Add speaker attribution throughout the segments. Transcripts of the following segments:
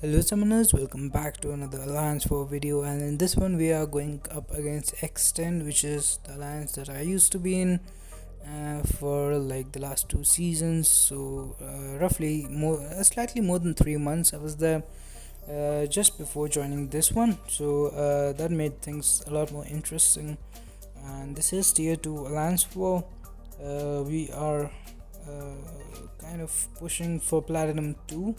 Speaker 1: Hello summoners, welcome back to another Alliance 4 video, and in this one we are going up against X10, which is the alliance that I used to be in for like the last two seasons. So roughly slightly more than 3 months I was there just before joining this one. So that made things a lot more interesting. And this is tier 2 Alliance 4. We are kind of pushing for Platinum 2.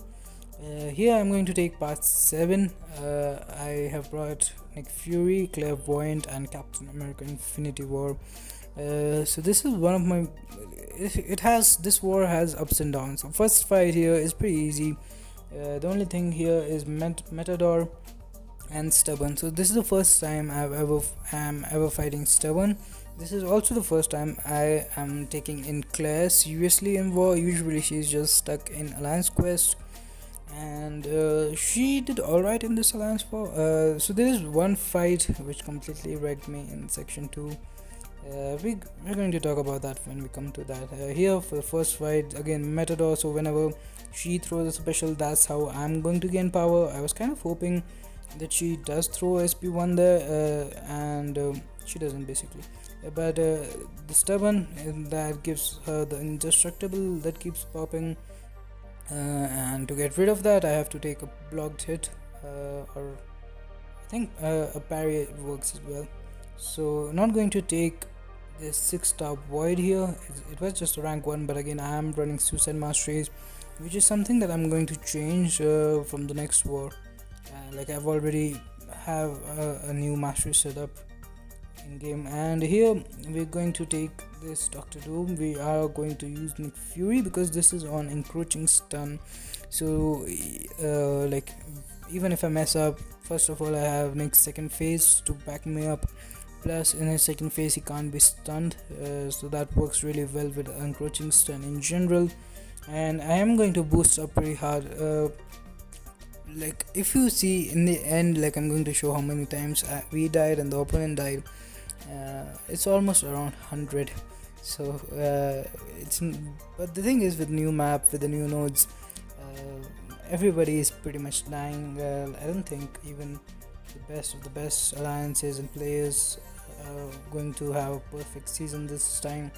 Speaker 1: Here I'm going to take part 7. I have brought Nick Fury, Clairvoyant, and Captain America Infinity War. So this is one of my. This war has ups and downs. So first fight here is pretty easy. The only thing here is Matador and Stubborn. So this is the first time am ever fighting Stubborn. This is also the first time I am taking in Claire seriously in war. Usually she's just stuck in Alliance Quest, and she did alright in this alliance war. So there is one fight which completely wrecked me in section 2. We're going to talk about that when we come to that. Here for the first fight, again Matador, so whenever she throws a special, that's how I'm going to gain power. I was kind of hoping that she does throw SP1 there, and she doesn't basically. But the Stubborn, that gives her the indestructible that keeps popping. And to get rid of that I have to take a blocked hit, or I think a parry works as well. So not going to take this 6-star void here. It was just a rank 1, but again I am running suicide masteries, which is something that I'm going to change from the next war. Like I've already have a new mastery set up in game, and here we're going to take this Dr. Doom. We are going to use Nick Fury because this is on encroaching stun. So like even if I mess up, first of all I have Nick's second phase to back me up, plus in his second phase he can't be stunned, so that works really well with encroaching stun in general. And I am going to boost up pretty hard. Like if you see in the end, like I'm going to show how many times we died and the opponent died. It's almost around 100. So but the thing is, with new map, with the new nodes, everybody is pretty much dying. I don't think even the best of the best alliances and players are going to have a perfect season this time.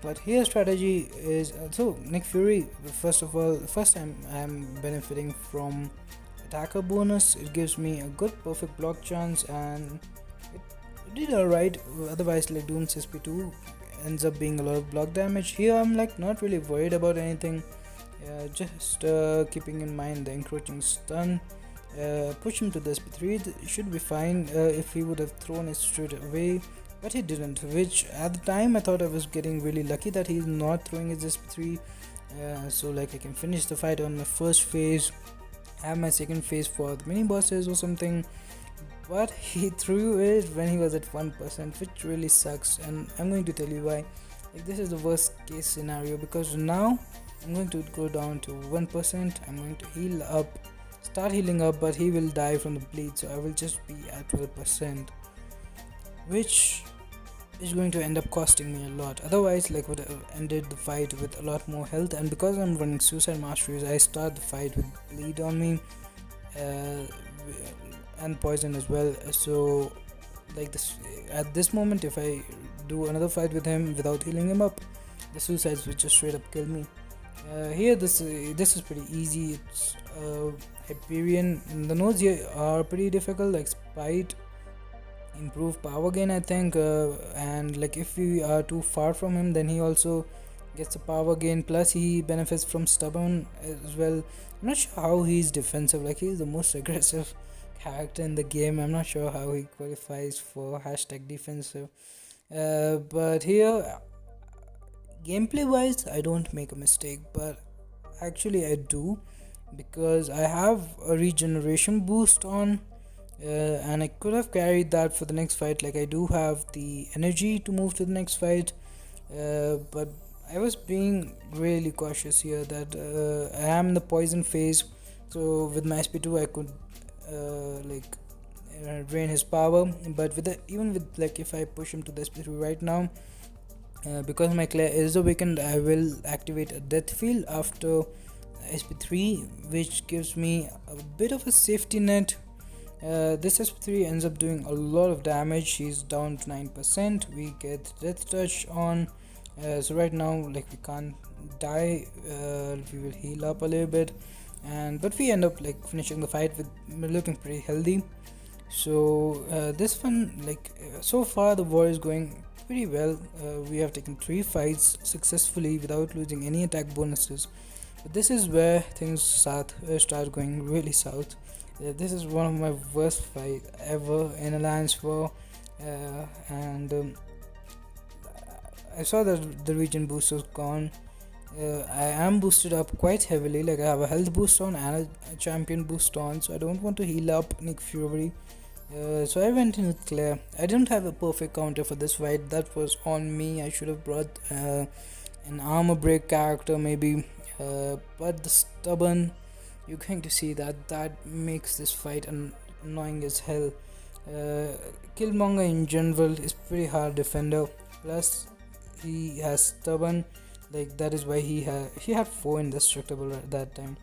Speaker 1: But here strategy is, so Nick Fury, first of all, the first time I'm benefiting from attacker bonus. It gives me a good perfect block chance, and it did alright. Otherwise, like Doom's SP2 ends up being a lot of block damage. Here I'm like not really worried about anything, just keeping in mind the encroaching stun. Push him to the SP3, it should be fine. If he would have thrown it straight away, but he didn't, which at the time I thought I was getting really lucky that he's not throwing his SP3. So like I can finish the fight on my first phase, have my second phase for the mini bosses or something. But he threw it when he was at 1%, which really sucks, and I'm going to tell you why. Like this is the worst case scenario, because now I'm going to go down to 1%. I'm going to heal up, start healing up, but he will die from the bleed, so I will just be at 12%, which is going to end up costing me a lot. Otherwise, like would have ended the fight with a lot more health, and because I'm running suicide masteries, I start the fight with bleed on me, and poison as well. So like this, at this moment, if I do another fight with him without healing him up, the suicides will just straight up kill me. Here this is pretty easy. It's Hyperion. The nodes here are pretty difficult, like Spite, improve power gain, I think, and like if we are too far from him, then he also gets a power gain, plus he benefits from Stubborn as well. I'm not sure how he's defensive, like he's the most aggressive character in the game. I'm not sure how he qualifies for #defensive, but here gameplay wise I don't make a mistake, but actually I do, because I have a regeneration boost on, and I could have carried that for the next fight. Like I do have the energy to move to the next fight, but I was being really cautious here that I am in the poison phase, so with my SP2 I could drain his power. But with even with like if I push him to the SP3 right now, because my Claire is awakened, I will activate a death field after SP3, which gives me a bit of a safety net. This SP3 ends up doing a lot of damage. She's down to 9%. We get Death Touch on. So right now, like, we can't die. We will heal up a little bit, but we end up like finishing the fight with looking pretty healthy. So this one, like, so far the war is going pretty well. We have taken 3 fights successfully without losing any attack bonuses. But this is where things start going really south. This is one of my worst fight ever in Alliance War, and I saw that the region boost was gone. I am boosted up quite heavily, like I have a health boost on and a champion boost on, so I don't want to heal up Nick Fury. So I went in with Claire. I didn't have a perfect counter for this fight, that was on me. I should have brought an armor break character maybe, but the stubborn, you're going to see that makes this fight annoying as hell. Killmonger in general is pretty hard defender, plus he has stubborn, like that is why he had 4 indestructible at that time.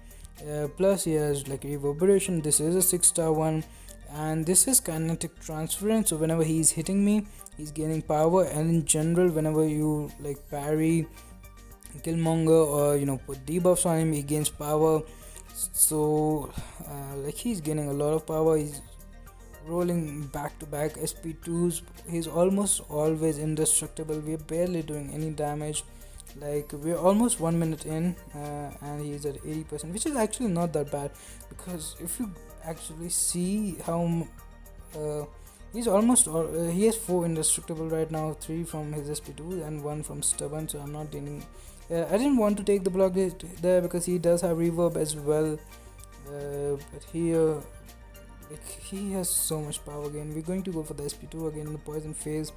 Speaker 1: Plus he has like reverberation. This is a 6-star one, and this is kinetic transference, so whenever he's hitting me he's gaining power. And in general, whenever you like parry Killmonger or put debuffs on him, he gains power. So like he's gaining a lot of power. He's rolling back to back SP2s. He's almost always indestructible. We're barely doing any damage. Like, we're almost 1 minute in, and he's at 80%, which is actually not that bad, because if you actually see how he's almost he has 4 indestructible right now, 3 from his SP2 and 1 from stubborn. So I'm not dealing. I didn't want to take the block there because he does have reverb as well, but here, like, he has so much power again. We're going to go for the SP2 again in the poison phase,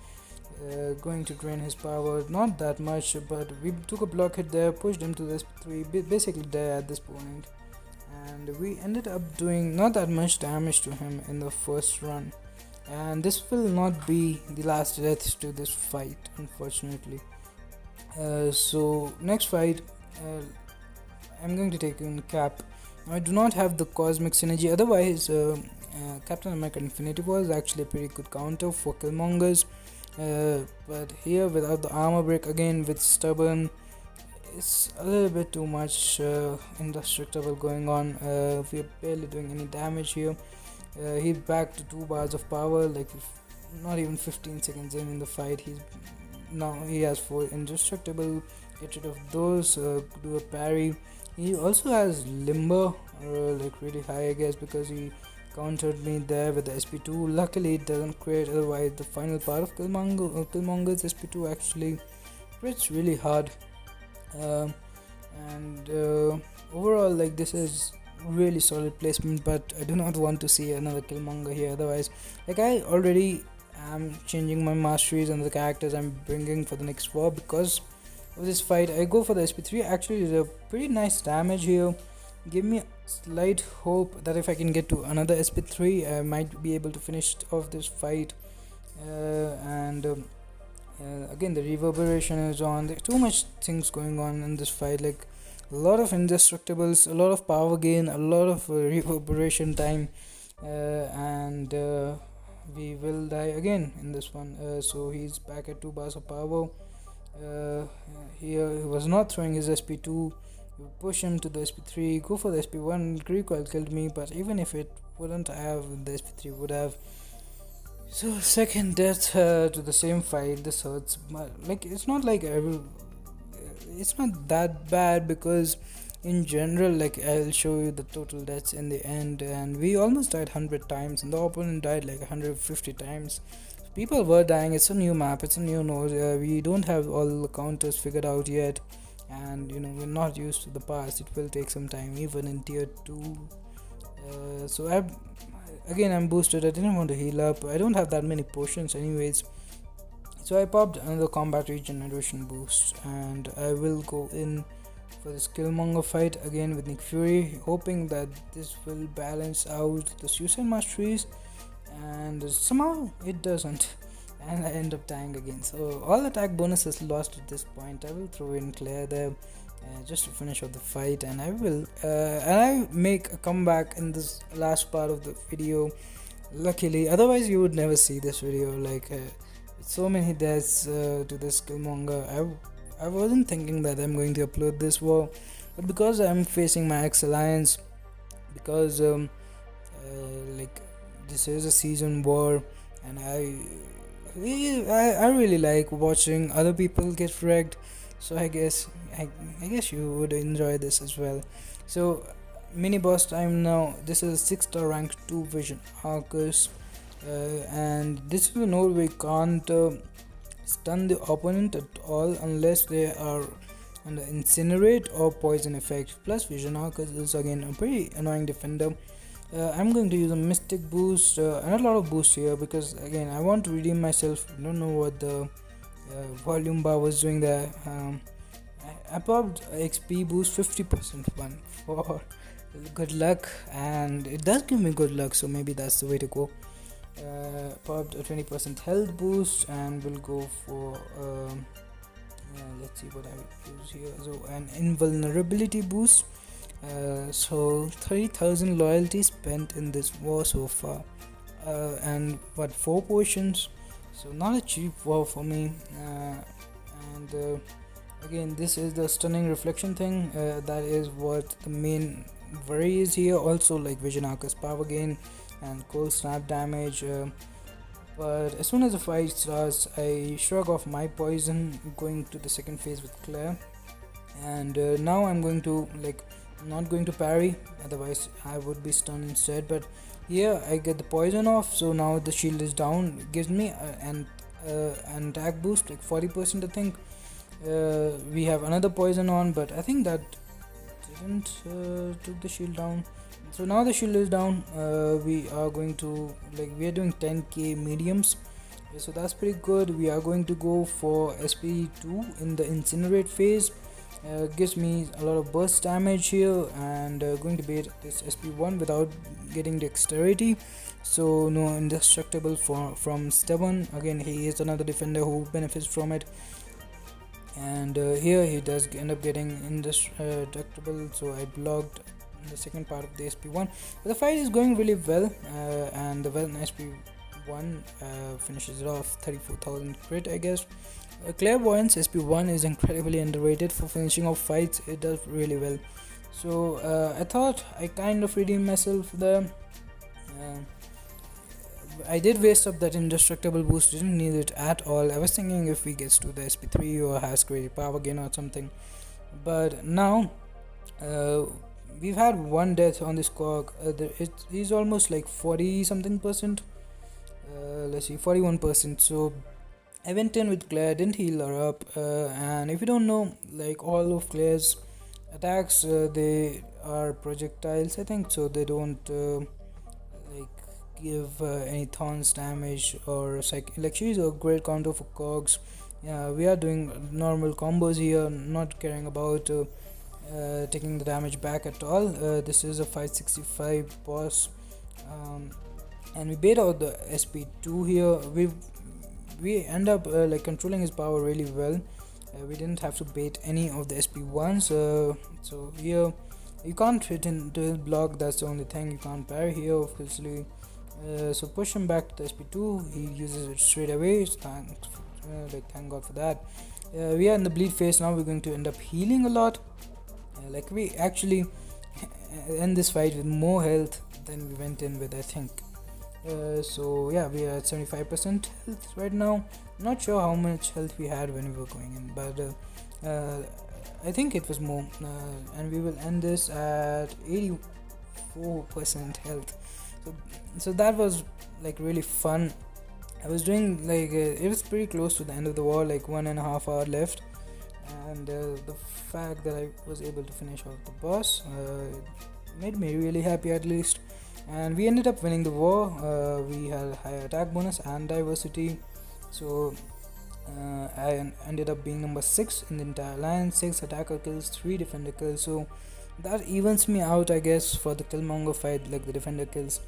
Speaker 1: going to drain his power, not that much, but we took a block hit there, pushed him to the SP3, basically dead at this point, and we ended up doing not that much damage to him in the first run. And this will not be the last death to this fight, unfortunately. So next fight, I'm going to take in Cap. Now, I do not have the cosmic synergy, otherwise Captain America Infinity War is actually a pretty good counter for Killmongers, but here without the armor break, again with stubborn, it's a little bit too much indestructible going on. We're barely doing any damage here. He's back to 2 bars of power, like not even 15 seconds in the fight. He has 4 indestructible. Get rid of those, do a parry. He also has limber, like really high, I guess, because he countered me there with the SP2. Luckily it doesn't create, otherwise the final part of Killmonger's SP2 actually crits really hard. And overall, like, this is really solid placement, but I do not want to see another Killmonger here. Otherwise, like, I already am changing my masteries and the characters I'm bringing for the next war because of this fight. I go for the SP3. Actually, there's a pretty nice damage here. Give me slight hope that if I can get to another SP3, I might be able to finish off this fight. Again, the reverberation is on. There's too much things going on in this fight, like a lot of indestructibles, a lot of power gain, a lot of reverberation time, and we will die again in this one. So he's back at 2 bars of power. Here he was not throwing his SP2. You push him to the SP3, go for the SP1. Recoil killed me, but even if it wouldn't have, the SP3 would have. So second death to the same fight. This hurts, but like, it's not like it's not that bad, because in general, like, I'll show you the total deaths in the end, and we almost died 100 times and the opponent died like 150 times. People were dying. It's a new map, it's a new node. We don't have all the counters figured out yet, and we're not used to the past. It will take some time, even in tier 2. So I'm boosted. I didn't want to heal up. I don't have that many potions anyways, so I popped another combat regeneration boost, and I will go in for this Killmonger fight again with Nick Fury, hoping that this will balance out the suicide masteries, and somehow it doesn't, and I end up dying again. So all attack bonuses lost at this point. I will throw in Claire there. just to finish off the fight, and I make a comeback in this last part of the video. Luckily, otherwise you would never see this video. Like so many deaths to this Killmonger. I wasn't thinking that I'm going to upload this war, but because I'm facing my ex alliance, because like this is a season war, and I really like watching other people get wrecked. So I guess you would enjoy this as well. So mini boss time now. This is a 6-star rank 2 vision Arcus, and this is a node we can't stun the opponent at all unless they are under incinerate or poison effect. Plus vision Arcus is again a pretty annoying defender. I'm going to use a mystic boost, and a lot of boost here, because again I want to redeem myself. I don't know what the volume bar was doing there. I popped XP boost 50% one for good luck, and it does give me good luck, so maybe that's the way to go. Popped a 20% health boost, and we'll go for let's see what I will use here. So an invulnerability boost. So 30,000 loyalty spent in this war so far, and what, 4 potions, so not a cheap war for me. And again, this is the stunning reflection thing. That is what the main worry is here. Also like vision Arcus power gain and cold snap damage, but as soon as the fight starts, I shrug off my poison, going to the second phase with Claire. And now I'm going to not going to parry, otherwise I would be stunned instead. But here I get the poison off, so now the shield is down. It gives me an attack boost like 40%, I think. We have another poison on, but I think that didn't took the shield down. So now the shield is down. We are going to we are doing 10k mediums, so that's pretty good. We are going to go for SP2 in the incinerate phase. Gives me a lot of burst damage here, and going to bait this SP1 without getting dexterity, so no indestructible from stubborn. Again, he is another defender who benefits from it, and here he does end up getting indestructible, so I blocked the second part of the SP1. But the fight is going really well, and the SP1 finishes it off. 34,000 crit, I guess. Clairvoyance SP1 is incredibly underrated for finishing off fights. It does really well. So I thought I kind of redeemed myself there. I did waste up that indestructible boost, didn't need it at all. I was thinking if we gets to the SP3 or has created power gain or something. But now we've had one death on this cog. He's almost like 40 something percent. Let's see, 41%. So I went in with Claire, didn't heal her up, and if you don't know, all of Claire's attacks, they are projectiles, I think, so they don't give any thorns damage or she's a great counter for cogs. We are doing normal combos here, not caring about taking the damage back at all. This is a 565 boss, and we bait out the SP2 here. We end up controlling his power really well. We didn't have to bait any of the SP1s, so here you can't hit into his block. That's the only thing. You can't parry here, obviously. So push him back to SP2. He uses it straight away. Thank God for that. We are in the bleed phase now. We're going to end up healing a lot. We actually end this fight with more health than we went in with, I think. So yeah, we are at 75% health right now. Not sure how much health we had when we were going in, but I think it was more, and we will end this at 84% health. So that was really fun. I was doing it was pretty close to the end of the war, 1.5 hour left, and the fact that I was able to finish off the boss made me really happy, at least. And we ended up winning the war. We had higher attack bonus and diversity, so I ended up being number 6 in the entire alliance. 6 attacker kills, 3 defender kills, so that evens me out, I guess, for the Killmonger fight, the defender kills.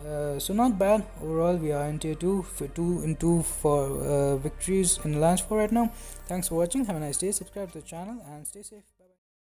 Speaker 1: So not bad overall. We are in tier 2 for 2 in 2 for victories in Alliance 4 right now. Thanks for watching. Have a nice day. Subscribe to the channel and stay safe.